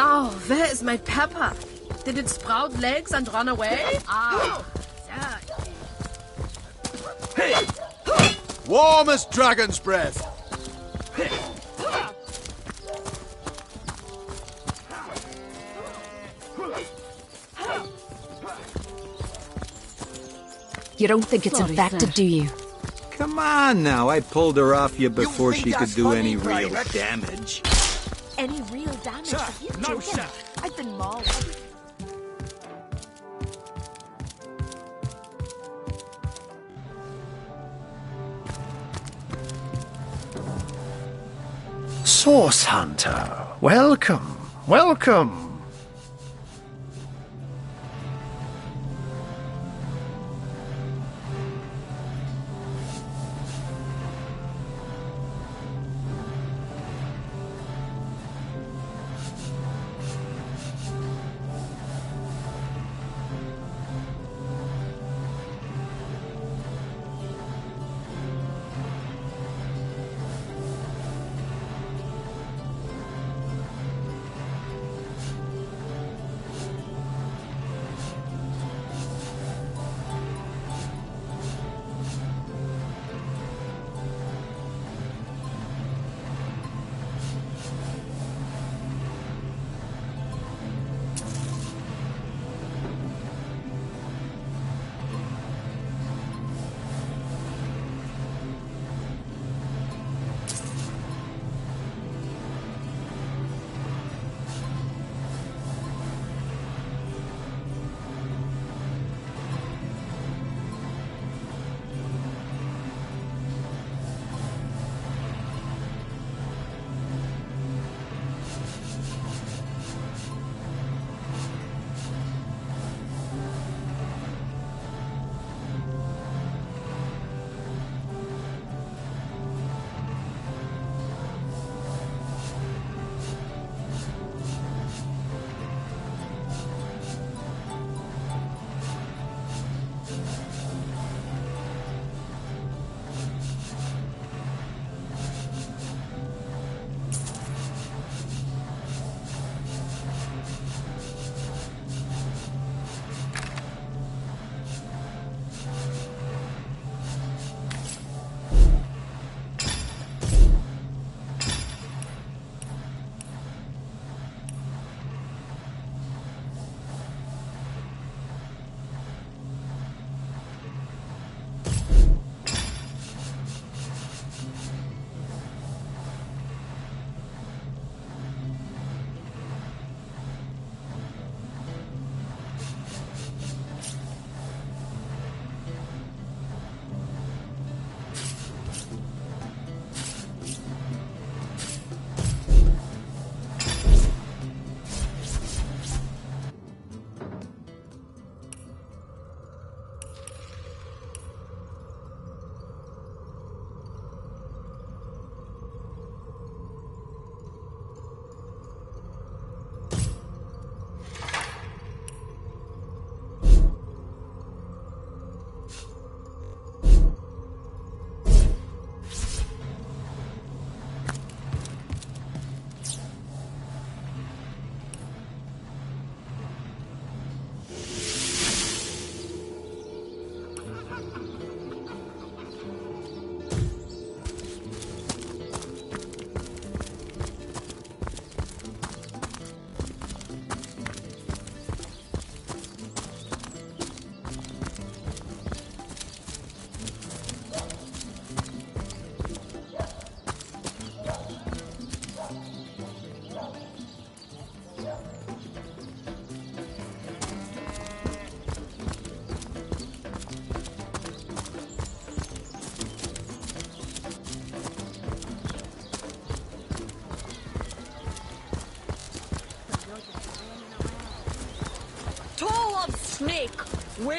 Oh, where is my pepper? Did it sprout legs and run away? Ah, there. Warm as dragon's breath. You don't think it's infected, do you? Come on now, I pulled her off you before she could do any real damage. Any real damage? Sir, Are you no, joking? sir. I've been mauled. Source Hunter, welcome, welcome.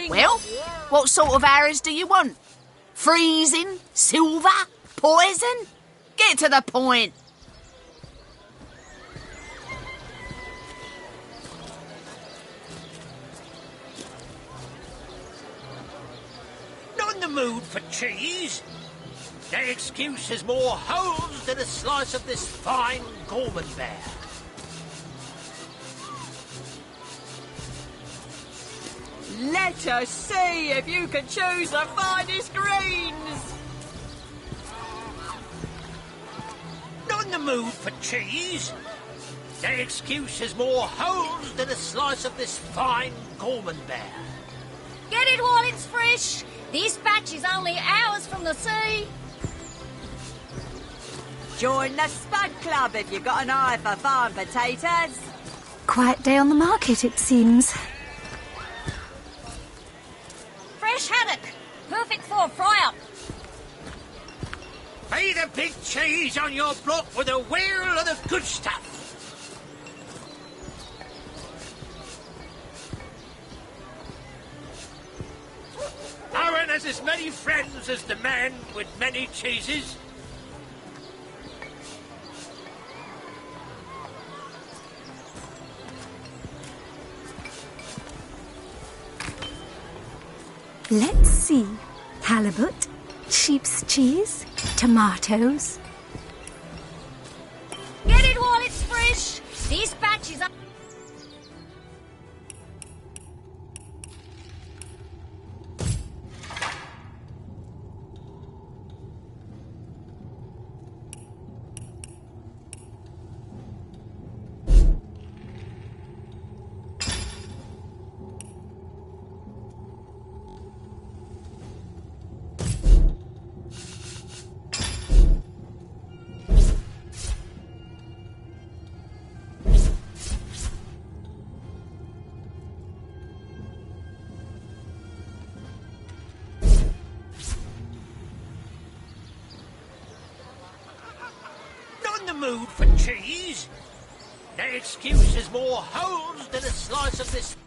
Well, what sort of arrows do you want? Freezing? Silver? Poison? Get to the point. Not in the mood for cheese. That excuse has more holes than a slice of this fine Gorman bear. Let us see if you can choose the finest greens. Not in the mood for cheese. The excuse is more holes than a slice of this fine Gorman bear. Get it while it's fresh. This batch is only hours from the sea. Join the Spud Club if you've got an eye for farm potatoes. Quiet day on the market, it seems. Fresh haddock. Perfect for a fry-up. Pay the big cheese on your block with a wheel of the good stuff. Aaron has as many friends as the man with many cheeses. Let's see. Halibut, sheep's cheese, tomatoes. Get it while it's fresh. This batch is... Mood for cheese. The excuse is more holes than a slice of this.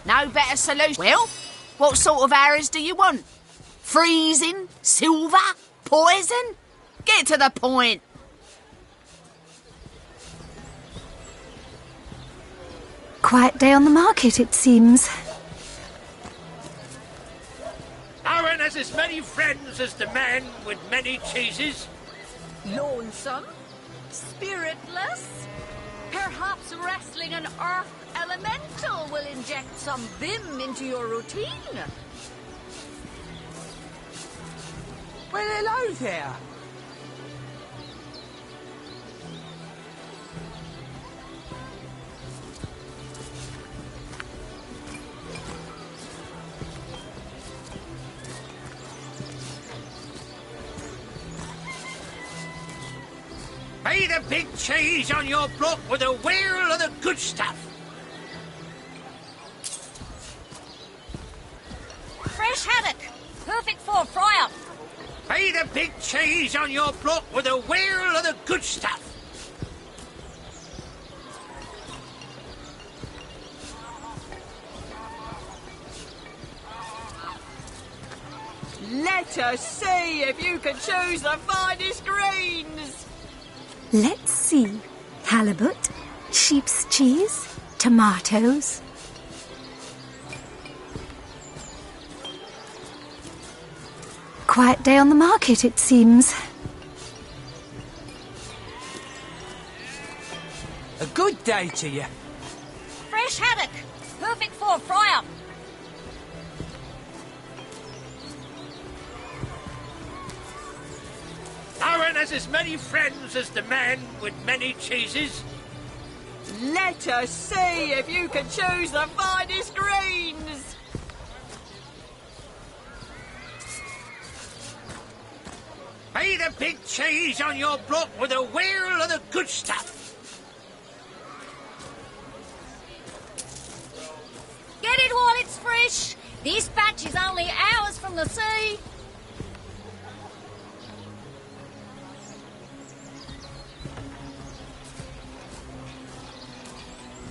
No better solution. Well, what sort of arrows do you want? Freezing? Silver? Poison? Get to the point. Quiet day on the market, it seems. Aaron has as many friends as the man with many cheeses. Lonesome? Spiritless? Perhaps wrestling an earth elemental will inject some vim into your routine. Well, hello there. Pay the big cheese on your block with a wheel of the good stuff. Fresh haddock. Perfect for a fry-up. Pay the big cheese on your block with a wheel of the good stuff. Let us see if you can choose the finest greens. Let's see. Halibut, sheep's cheese, tomatoes. Quiet day on the market, it seems. A good day to you. Fresh haddock. Perfect for a fry-up. Aaron has as many friends as the man with many cheeses. Let us see if you can choose the finest greens. Pay the big cheese on your block with a wheel of the good stuff. Get it while it's fresh. This batch is only hours from the sea.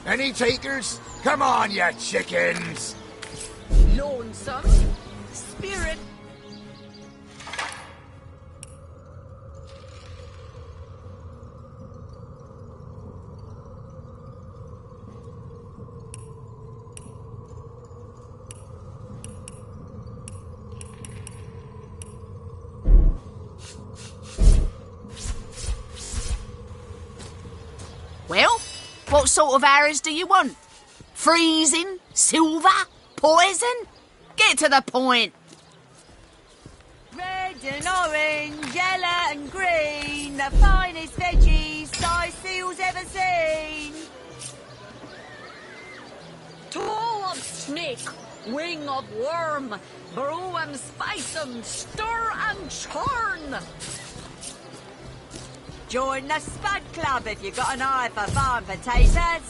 Any takers? Come on, you chickens! Lonesome. Spirit. Well, what sort of arrows do you want? Freezing? Silver? Poison? Get to the point. Red and orange, yellow and green, the finest veggies size seals ever seen. Toe of snake, wing of worm, brew 'em, spice 'em, stir and churn. Join the Spud Club if you've got an eye for farm potatoes.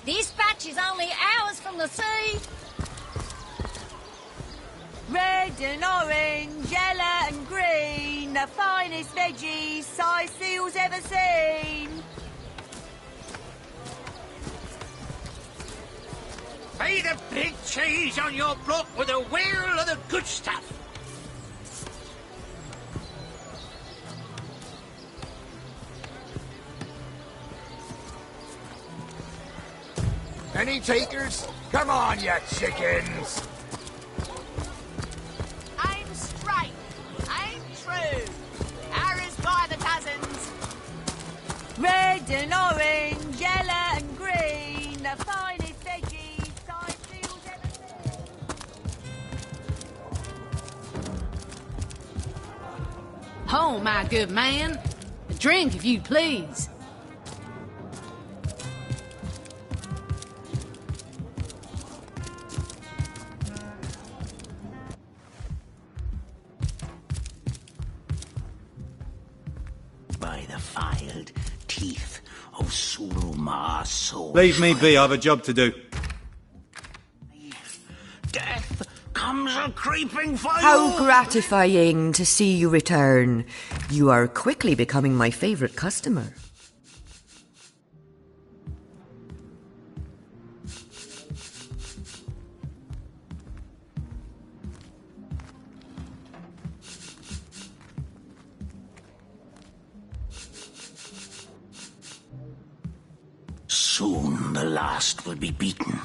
This batch is only hours from the sea. Red and orange, yellow and green, the finest veggies size seals ever seen. Be the big cheese on your block with a wheel of the good stuff. Any takers? Come on, you chickens! Aim straight. Aim true. Arrows by the dozens. Red and orange, yellow and green, the finest veggies size seals ever seen. Oh, my good man. A drink, if you please. By the filed teeth of Suluma's soul. Leave me be, I have a job to do. Death comes a creeping for How you. gratifying to see you return. You are quickly becoming my favorite customer. Soon the last will be beaten.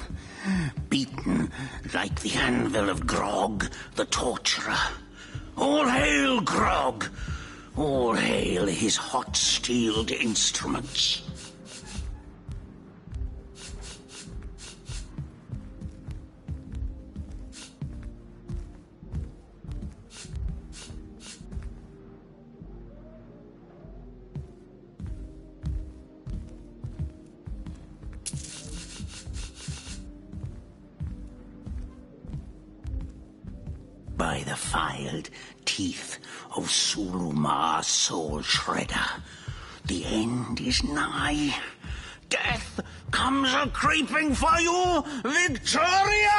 Beaten like the anvil of Grog, the torturer. All hail, Grog! All hail his hot-steeled instruments. By the filed teeth of Suluma's soul shredder, the end is nigh. Death comes a creeping for you, Victoria!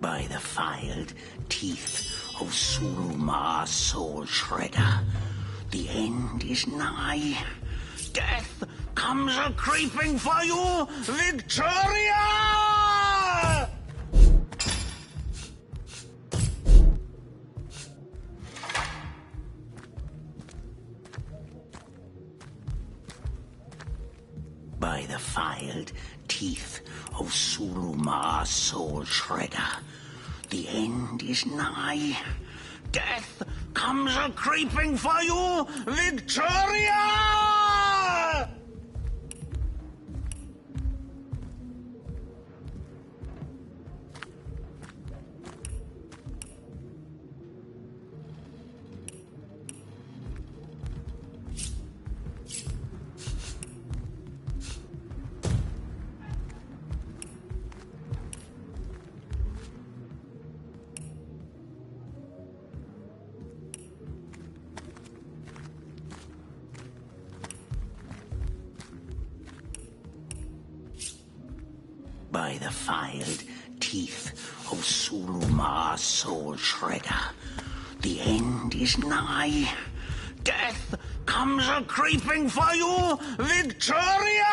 By the filed teeth of Suluma's soul shredder, the end is nigh. Death comes a creeping for you, Victoria! By the filed teeth of Suluma's soul shredder, the end is nigh. Death comes a creeping for you, Victoria! by the filed teeth of Sulumar's soul shredder. The end is nigh. Death comes a-creeping for you, Victoria!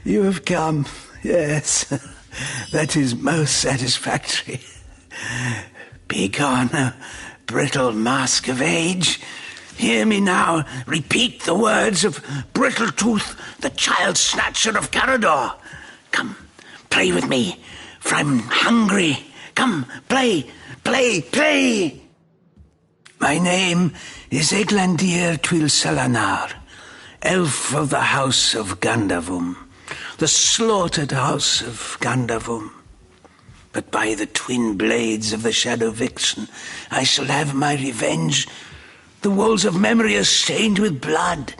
You have come. Yes, that is most satisfactory. Begone, brittle mask of age. Hear me now repeat the words of Brittletooth, the child snatcher of Carador. Come, play with me, for I'm hungry. Come, play, play, play. My name is Eglandir Twilsalanar, elf of the house of Gandavum, the slaughtered house of Gandavum. But by the twin blades of the Shadow Vixen, I shall have my revenge. The walls of memory are stained with blood,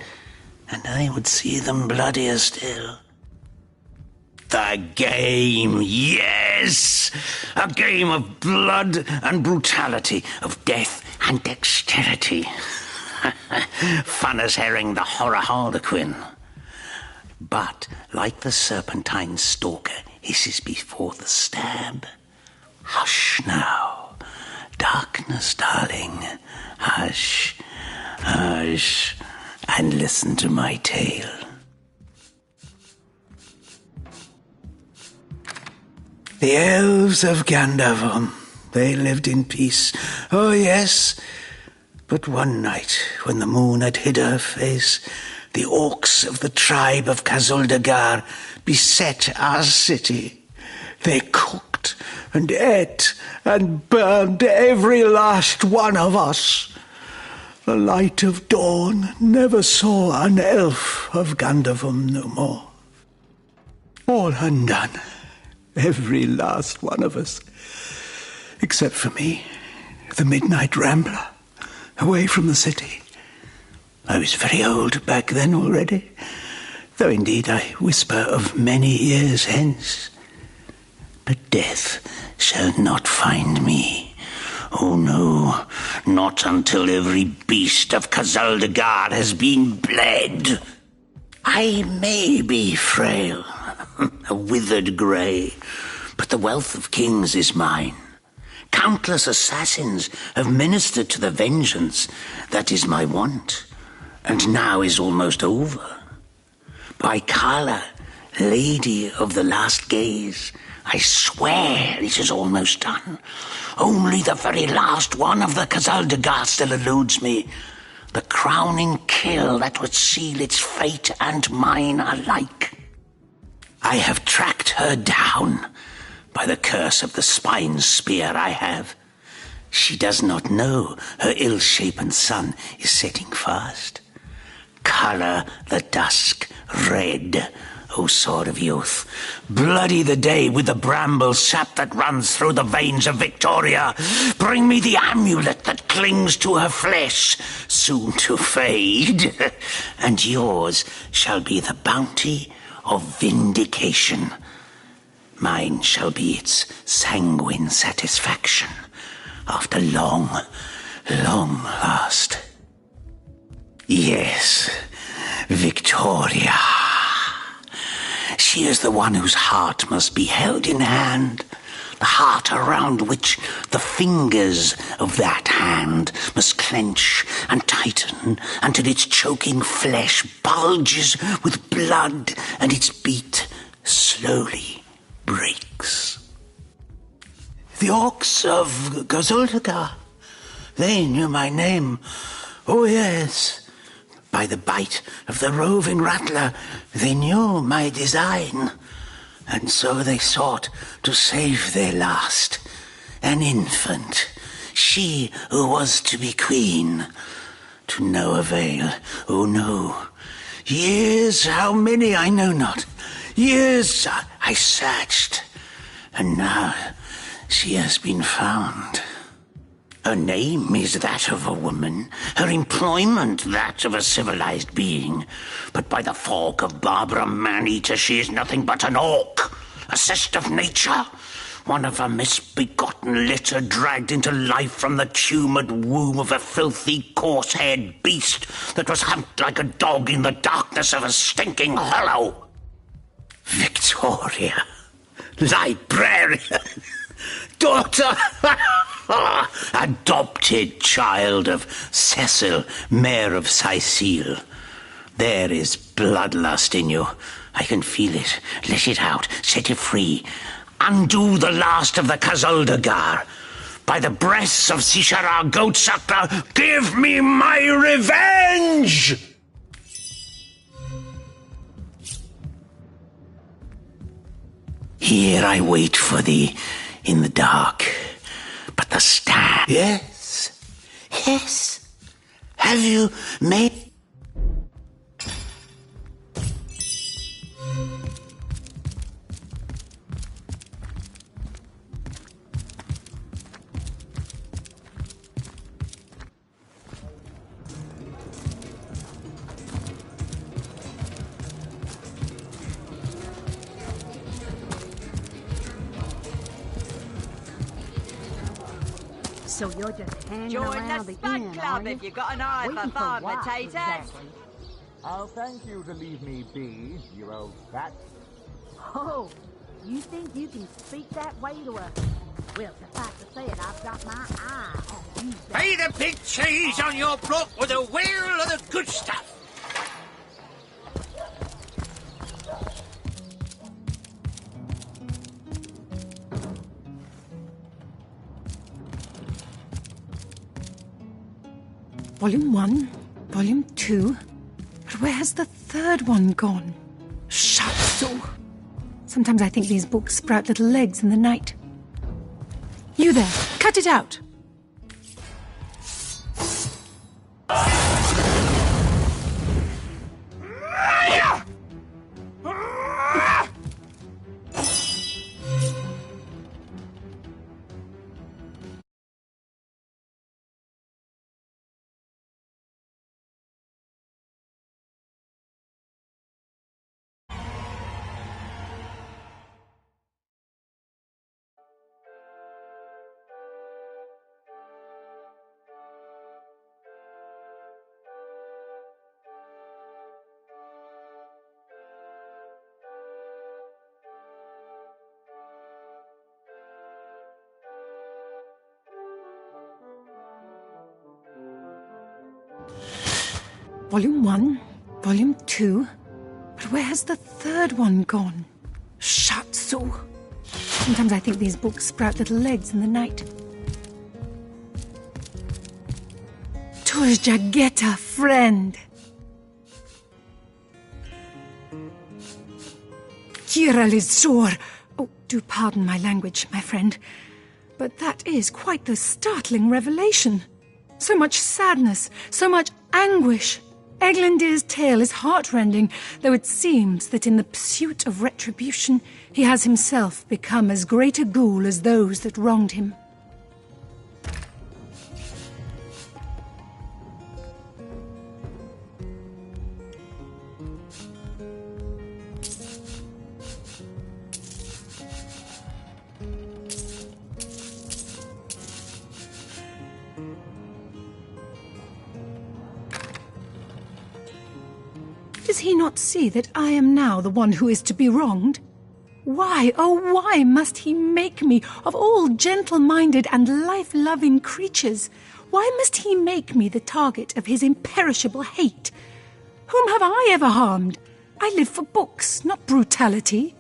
and I would see them bloodier still. The game, yes! A game of blood and brutality, of death and dexterity. Fun as herring the horror harlequin. But, like the serpentine stalker hisses before the stab, hush now, darkness, darling, hush, hush, and listen to my tale. The elves of Gandavum, they lived in peace. Oh, yes. But one night, when the moon had hid her face, the orcs of the tribe of Kazuldagar beset our city. They cooked and ate and burned every last one of us. The light of dawn never saw an elf of Gandavum no more. All undone. Every last one of us. Except for me, the midnight rambler, away from the city. I was very old back then already, though indeed I whisper of many years hence. But death shall not find me. Oh no, not until every beast of Kazuldagar has been bled. I may be frail, a withered grey, but the wealth of kings is mine. Countless assassins have ministered to the vengeance that is my want, and now is almost over. By Kala, Lady of the Last Gaze, I swear it is almost done. Only the very last one of the Kazuldagar still eludes me. The crowning kill that would seal its fate and mine alike. I have tracked her down. By the curse of the spine spear I have. She does not know her ill-shapen sun is setting fast. Colour the dusk red, O sword of youth. Bloody the day with the bramble sap that runs through the veins of Victoria. Bring me the amulet that clings to her flesh, soon to fade. And yours shall be the bounty of vindication. Mine shall be its sanguine satisfaction after long, long last. Yes, Victoria. She is the one whose heart must be held in hand, the heart around which the fingers of that hand must clench and tighten until its choking flesh bulges with blood and its beat slowly breaks. The orcs of Kazuldagar, they knew my name. Oh yes, by the bite of the roving rattler, they knew my design. And so they sought to save their last, an infant, she who was to be queen. To no avail, oh no. Years, how many I know not. Years I searched, and now she has been found. Her name is that of a woman, her employment that of a civilized being. But by the fork of Barbara Man-Eater, she is nothing but an orc, a cyst of nature, one of a misbegotten litter dragged into life from the tumoured womb of a filthy, coarse-haired beast that was humped like a dog in the darkness of a stinking hollow. Victoria, librarian, daughter, adopted child of Cecil, Mayor of Sicile. There is bloodlust in you. I can feel it. Let it out. Set it free. Undo the last of the Kazuldagar. By the breasts of Sishara Goatsucker, give me my revenge! Here I wait for thee in the dark. But the star... Yes. Yes. Have you made... So you're just hanging Join around the the Spud inn, Club are if you? you got an eye for Waiting farm what, potatoes. exactly? I'll thank you to leave me be, you old fat. Oh, you think you can speak that way to a... Well, suffice to say it, I've got my eye on you. Pay the big cheese on your block with a wheel of the good stuff. Volume 1, Volume 2. But where has the third one gone? Shut so. Sometimes I think these books sprout little legs in the night. You there, cut it out. Volume 1, Volume 2. But where has the third one gone? Shut so. Sometimes I think these books sprout little legs in the night. Jageta, friend. Kira Lizor. Oh, do pardon my language, my friend. But that is quite the startling revelation. So much sadness, so much anguish. Eglandir's tale is heartrending, though it seems that in the pursuit of retribution, he has himself become as great a ghoul as those that wronged him. Does he not see that I am now the one who is to be wronged? Why, oh why must he make me, of all gentle-minded and life-loving creatures, why must he make me the target of his imperishable hate? Whom have I ever harmed? I live for books, not brutality.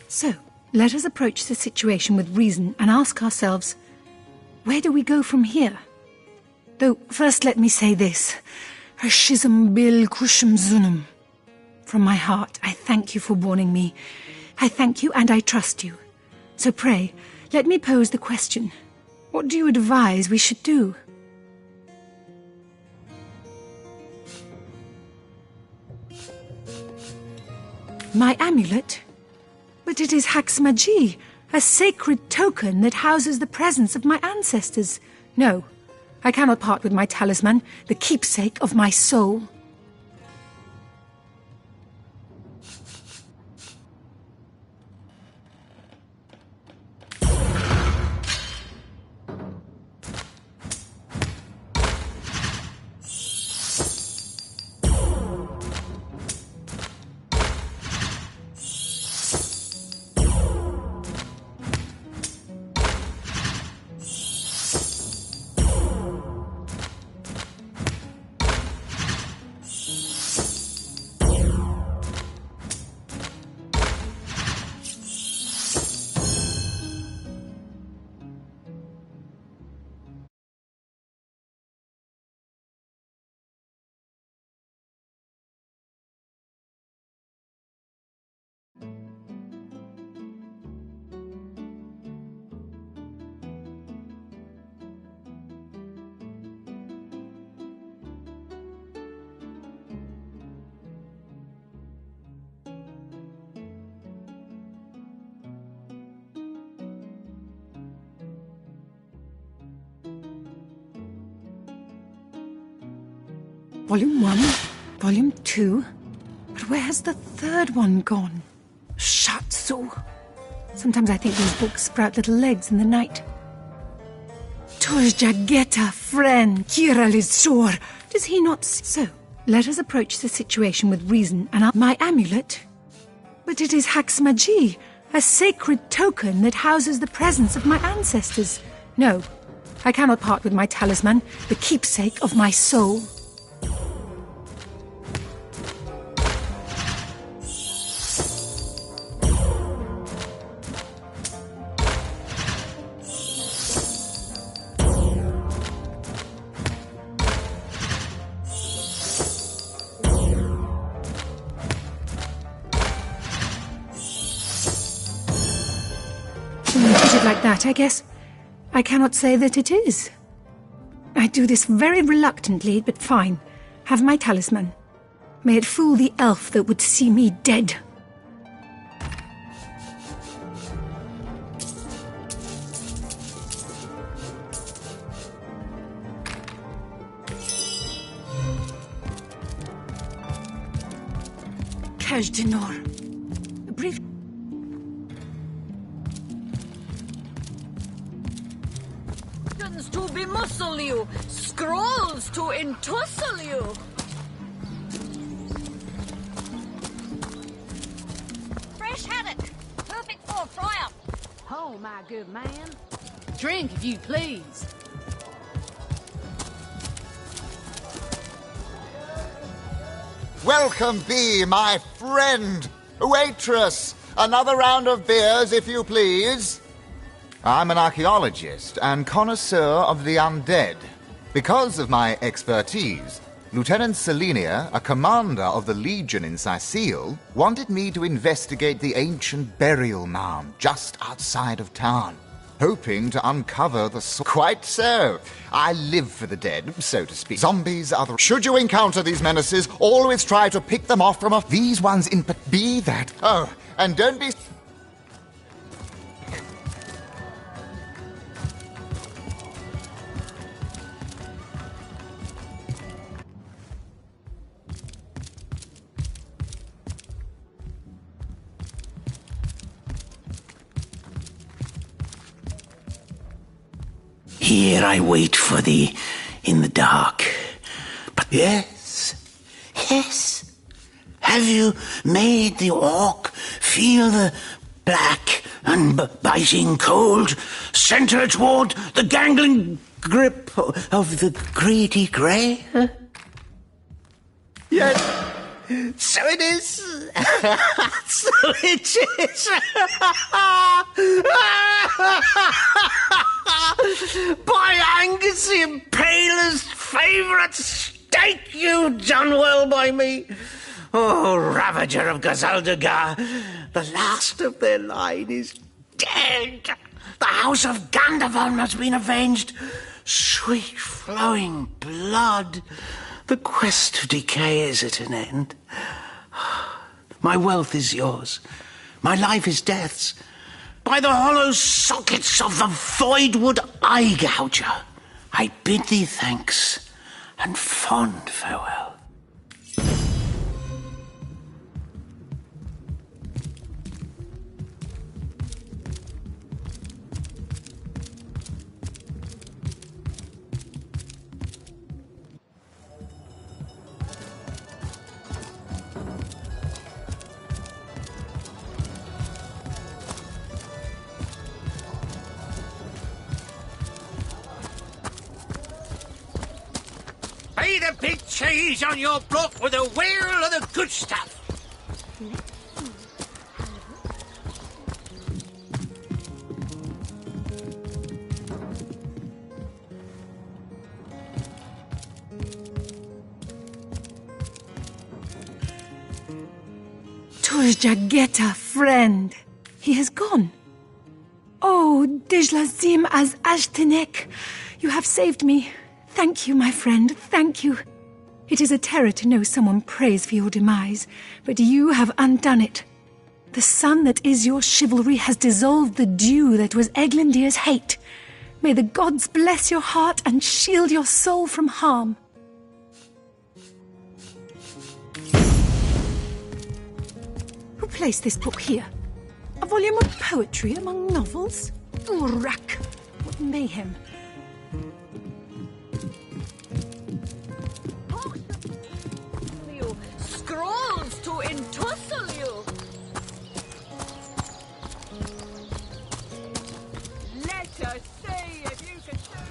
So, let us approach the situation with reason and ask ourselves, where do we go from here? Though, first let me say this. Hashizm bil kushum zunum. From my heart, I thank you for warning me. I thank you and I trust you. So pray, let me pose the question. What do you advise we should do? My amulet? But it is Haxmaji, a sacred token that houses the presence of my ancestors. No, I cannot part with my talisman, the keepsake of my soul. Volume 1, Volume 2. But where has the third one gone? Shatsu. Sometimes I think these books sprout little legs in the night. Tojageta, friend, Kira Lizor. Does he not... So, let us approach the situation with reason, and my amulet? But it is Haxmaji, a sacred token that houses the presence of my ancestors. No, I cannot part with my talisman, the keepsake of my soul. Like that, I guess. I cannot say that it is. I do this very reluctantly, but fine. Have my talisman. May it fool the elf that would see me dead. Kajdenor. A brief... To bemuscle you, scrolls to entussle you. Fresh haddock, perfect for a fry-up. Oh, my good man. Drink, if you please. Welcome be, my friend. Waitress, another round of beers, if you please. I'm an archaeologist and connoisseur of the undead. Because of my expertise, Lieutenant Selenia, a commander of the Legion in Sicile, wanted me to investigate the ancient burial mound just outside of town, hoping to uncover the Quite so. I live for the dead, so to speak. Zombies are the... Should you encounter these menaces, always try to pick them off from these ones in... Be that... Oh, and don't be... Here I wait for thee in the dark. But yes, have you made the orc feel the black and biting cold centre toward the gangling grip of the greedy grey? Yes, so it is. So it is. By Angus, the Impaler's favourite steak, you've done well by me. Oh, Ravager of Gazaldagar, the last of their line is dead. The House of Gandavon has been avenged. Sweet flowing blood. The quest of decay is at an end. My wealth is yours. My life is death's. By the hollow sockets of the void would I gouge her. I bid thee thanks and fond farewell. Pay the big cheese on your block with a wheel of the good stuff. Turjageta, friend. He has gone. Oh, Dijlazim az Ashtanek, you have saved me. Thank you, my friend, thank you. It is a terror to know someone prays for your demise, but you have undone it. The sun that is your chivalry has dissolved the dew that was Eglandir's hate. May the gods bless your heart and shield your soul from harm. Who placed this book here? A volume of poetry among novels? Urak! What mayhem! Scrolls to entussle you. Let us see if you can.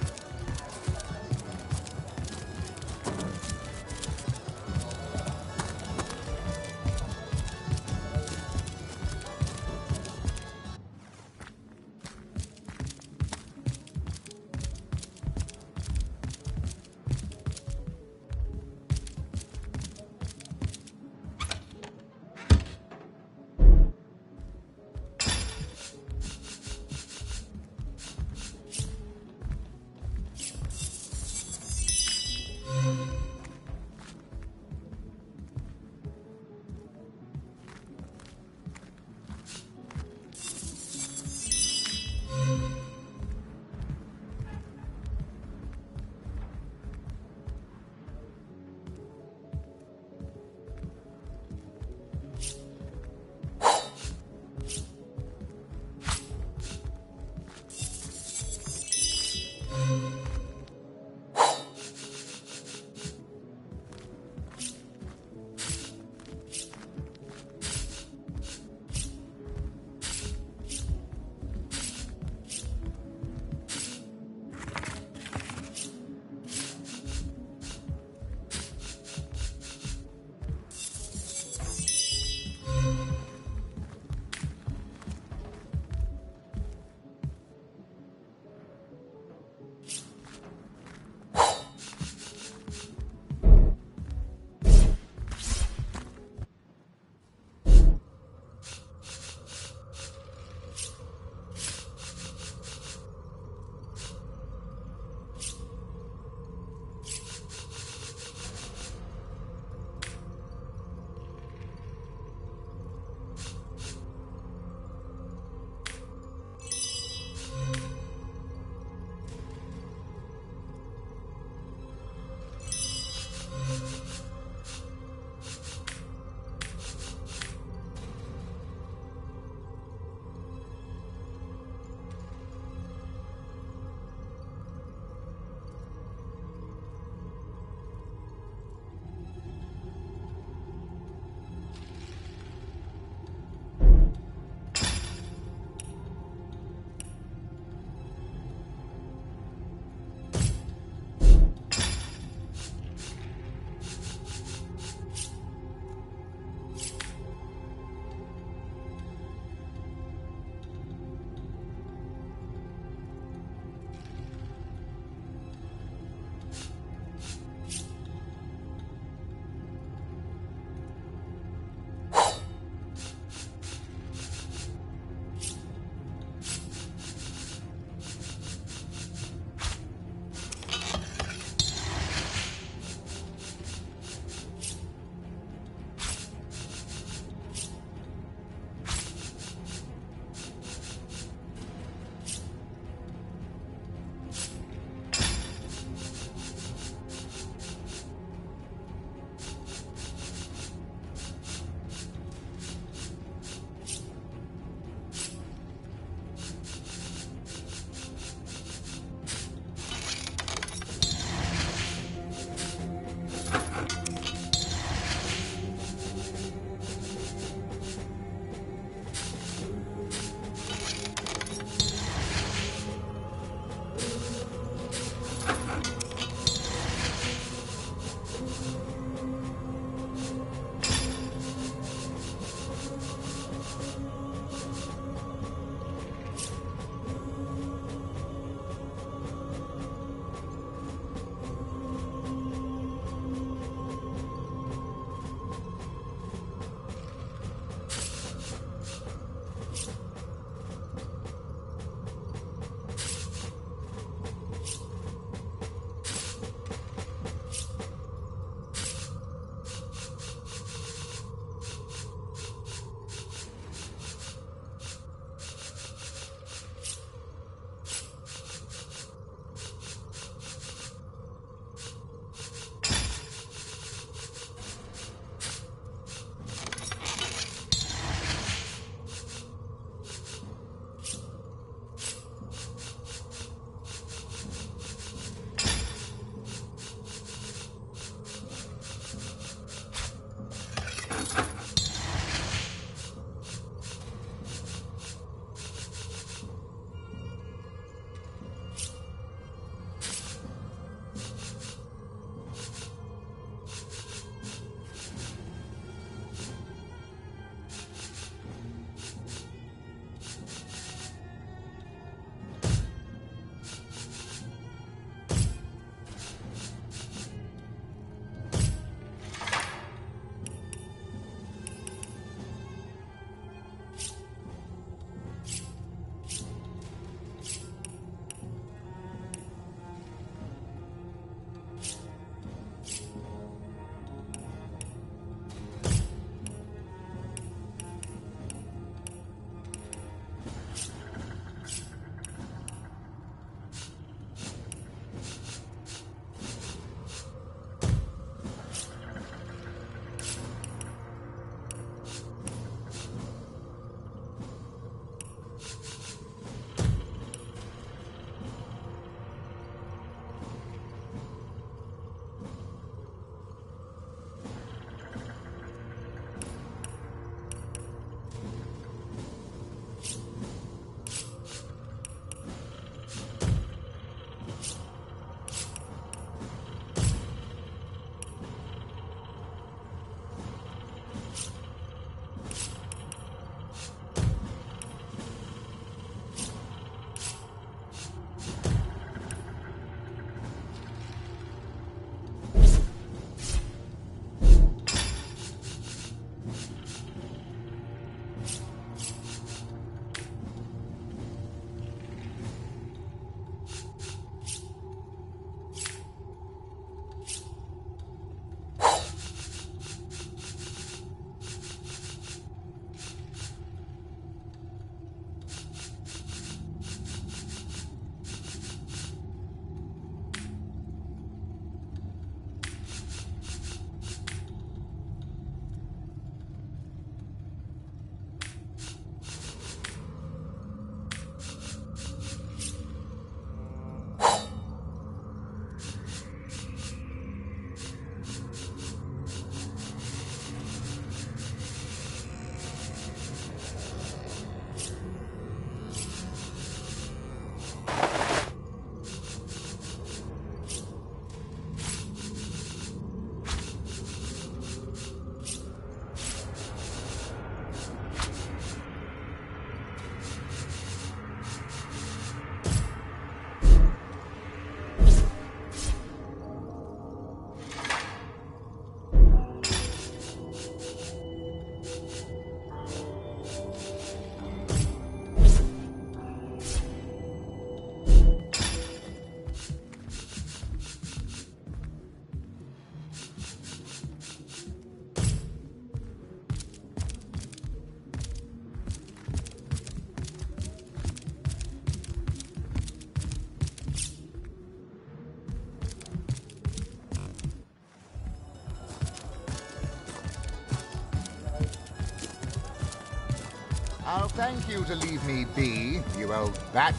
I'll thank you to leave me be, you old bat.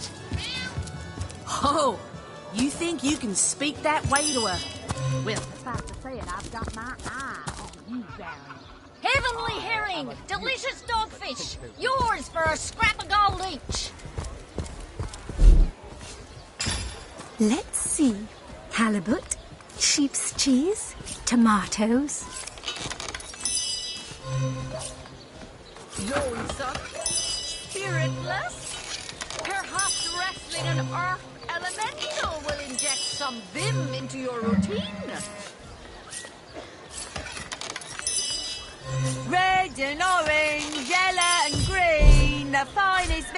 Oh, you think you can speak that way to a... Well, About to say it, I've got my eye on you, Baron. Heavenly herring! Delicious dogfish! Yours for a scrap of gold each! Let's see. Halibut, sheep's cheese, tomatoes. Lonesome? Spiritless? Perhaps wrestling an earth elemental will inject some vim into your routine. Red and orange, yellow and green, the finest.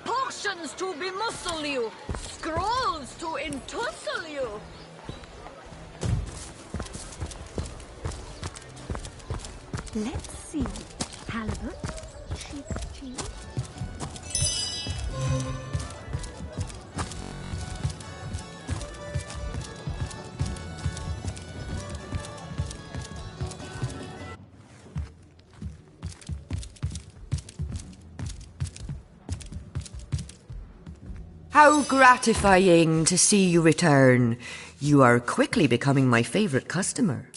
Potions to bemuscle you, scrolls to entussle you. Let's see. Halibut, sheep's cheese. How gratifying to see you return. You are quickly becoming my favorite customer.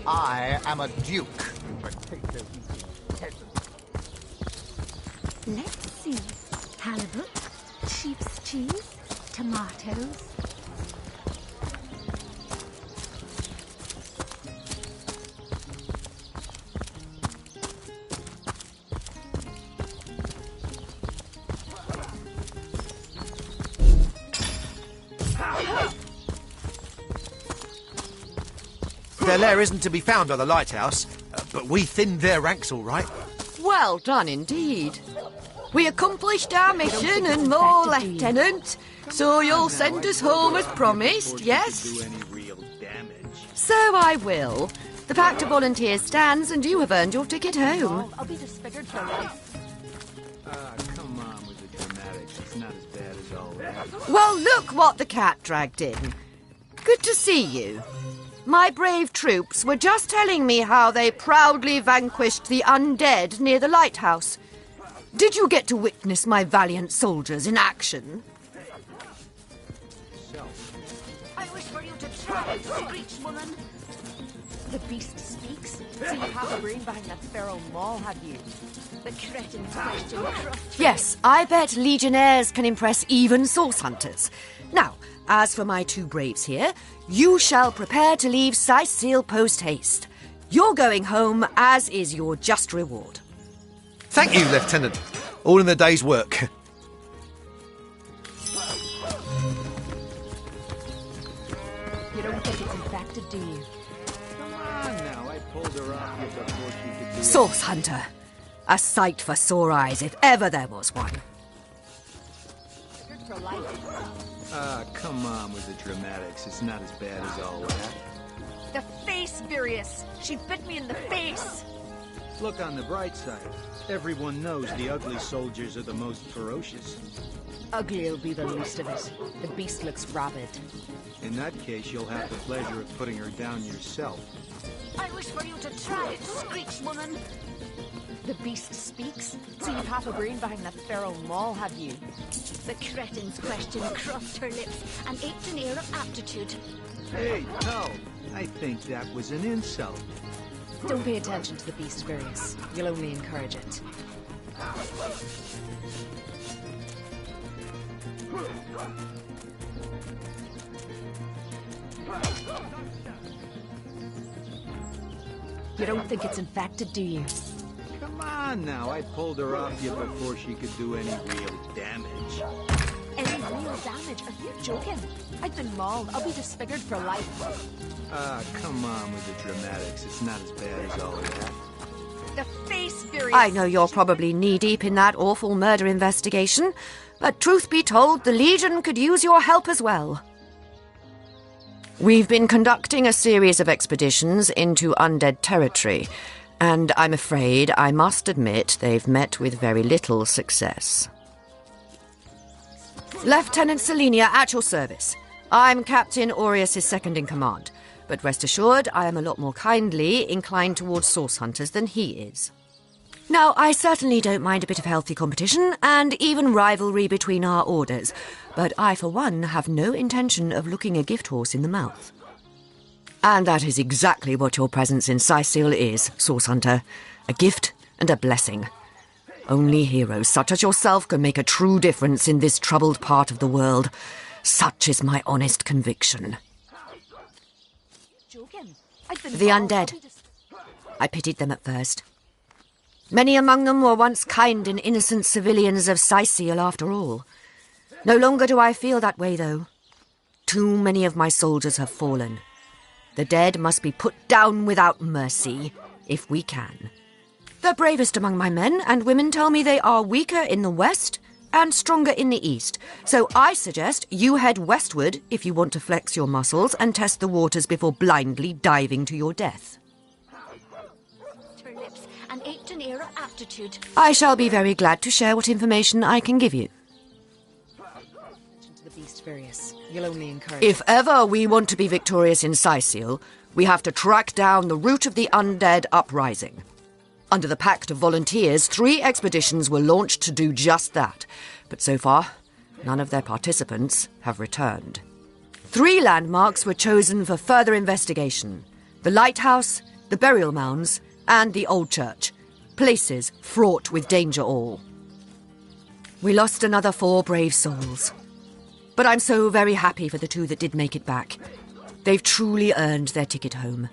I am a duke. Let's see. Halibut, sheep's cheese, tomatoes. Their lair isn't to be found by the lighthouse, but we thinned their ranks all right. Well done indeed. We accomplished our mission and more, Lieutenant. So you'll send us home as promised, yes? So I will. The Pact of Volunteers stands and you have earned your ticket home. I'll be disfigured for life. Come on with the dramatics. It's not as bad as all that. Well, look what the cat dragged in. Good to see you. My brave troops were just telling me how they proudly vanquished the undead near the lighthouse. Did you get to witness my valiant soldiers in action? I wish for you to try it, screech woman. The beast speaks, so you have a brain behind that feral maul, have you? The cretin's question crushed. Yes, I bet legionnaires can impress even source hunters. Now, as for my two braves here, you shall prepare to leave Sicil post-haste. You're going home, as is your just reward. Thank you, Lieutenant. All in the day's work. You don't think it's infected, do you? Come on now, I pulled her off you before she could do Source hunter. A sight for sore eyes, if ever there was one. For life. Come on with the dramatics. It's not as bad as all that. The face, Virius. She bit me in the face. Look on the bright side. Everyone knows the ugly soldiers are the most ferocious. Ugly'll be the least of it. The beast looks rabid. In that case, you'll have the pleasure of putting her down yourself. I wish for you to try it, screech woman. The beast speaks, so you have a brain behind that feral maul, have you? The cretin's question crossed her lips and ached an air of aptitude. Hey, no. I think that was an insult. Don't pay attention to the beast, Virius. You'll only encourage it. You don't think it's infected, do you? Come on now, I pulled her off you before she could do any real damage. Any real damage? Are you joking? I've been mauled. I'll be disfigured for life. Come on with the dramatics. It's not as bad as all that. The face, Virius. I know you're probably knee-deep in that awful murder investigation, but truth be told, the Legion could use your help as well. We've been conducting a series of expeditions into undead territory, and I'm afraid I must admit they've met with very little success. Lieutenant Selenia, at your service. I'm Captain Aureus' second-in-command, but rest assured I am a lot more kindly inclined towards source hunters than he is. Now, I certainly don't mind a bit of healthy competition and even rivalry between our orders, but I, for one, have no intention of looking a gift horse in the mouth. And that is exactly what your presence in Sicil is, source hunter. A gift and a blessing. Only heroes such as yourself can make a true difference in this troubled part of the world. Such is my honest conviction. The undead. I pitied them at first. Many among them were once kind and innocent civilians of Sicil, after all. No longer do I feel that way, though. Too many of my soldiers have fallen. The dead must be put down without mercy, if we can. The bravest among my men and women tell me they are weaker in the west and stronger in the east. So I suggest you head westward if you want to flex your muscles and test the waters before blindly diving to your death. Her lips and ached an air of aptitude. I shall be very glad to share what information I can give you. To the beast, Virius. You'll only encourage. If ever we want to be victorious in Sicil, we have to track down the root of the undead uprising. Under the Pact of Volunteers, 3 expeditions were launched to do just that. But so far, none of their participants have returned. 3 landmarks were chosen for further investigation: the lighthouse, the burial mounds, and the old church. Places fraught with danger all. We lost another 4 brave souls. But I'm so very happy for the 2 that did make it back. They've truly earned their ticket home.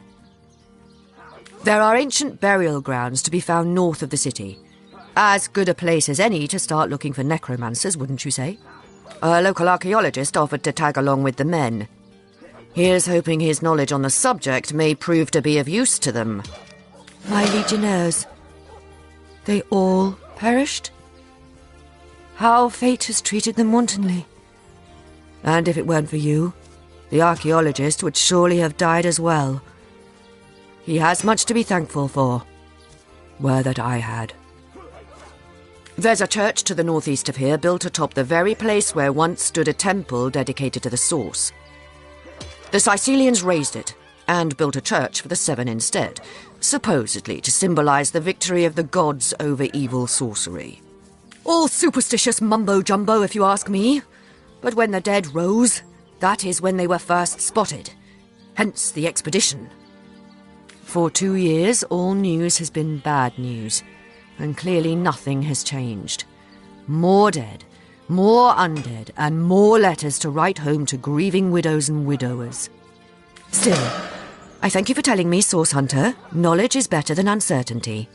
There are ancient burial grounds to be found north of the city. As good a place as any to start looking for necromancers, wouldn't you say? A local archaeologist offered to tag along with the men. Here's hoping his knowledge on the subject may prove to be of use to them. My legionnaires. They all perished? How fate has treated them wantonly. And if it weren't for you, the archaeologist would surely have died as well. He has much to be thankful for. Were that I had. There's a church to the northeast of here built atop the very place where once stood a temple dedicated to the source. The Sicilians razed it and built a church for the 7 instead, supposedly to symbolize the victory of the gods over evil sorcery. All superstitious mumbo-jumbo, if you ask me. But when the dead rose, that is when they were first spotted. Hence the expedition. For 2 years, all news has been bad news, and clearly nothing has changed. More dead, more undead, and more letters to write home to grieving widows and widowers. Still, I thank you for telling me, Source Hunter. Knowledge is better than uncertainty.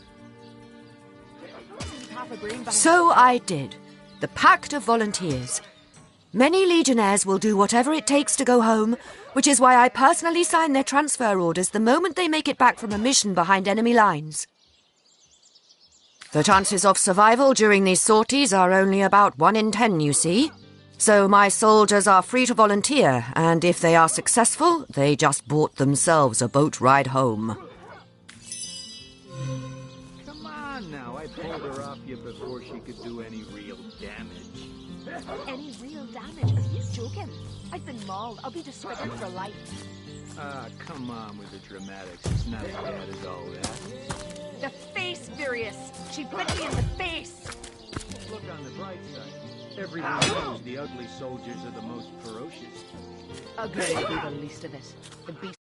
So I did. The Pact of Volunteers. Many legionnaires will do whatever it takes to go home, which is why I personally sign their transfer orders the moment they make it back from a mission behind enemy lines. The chances of survival during these sorties are only about 1 in 10, you see. So my soldiers are free to volunteer, and if they are successful, they just bought themselves a boat ride home. Come on now, I pulled her off you before she could do any real damage. Any real damage? Are you joking? I've been mauled. I'll be disfigured for life. Ah, come on with the dramatics. It's not as bad as all that. The face, Furious. She bit me in the face. Look on the bright side. Everyone knows the ugly soldiers are the most ferocious. Ugly will be the least of it. The beast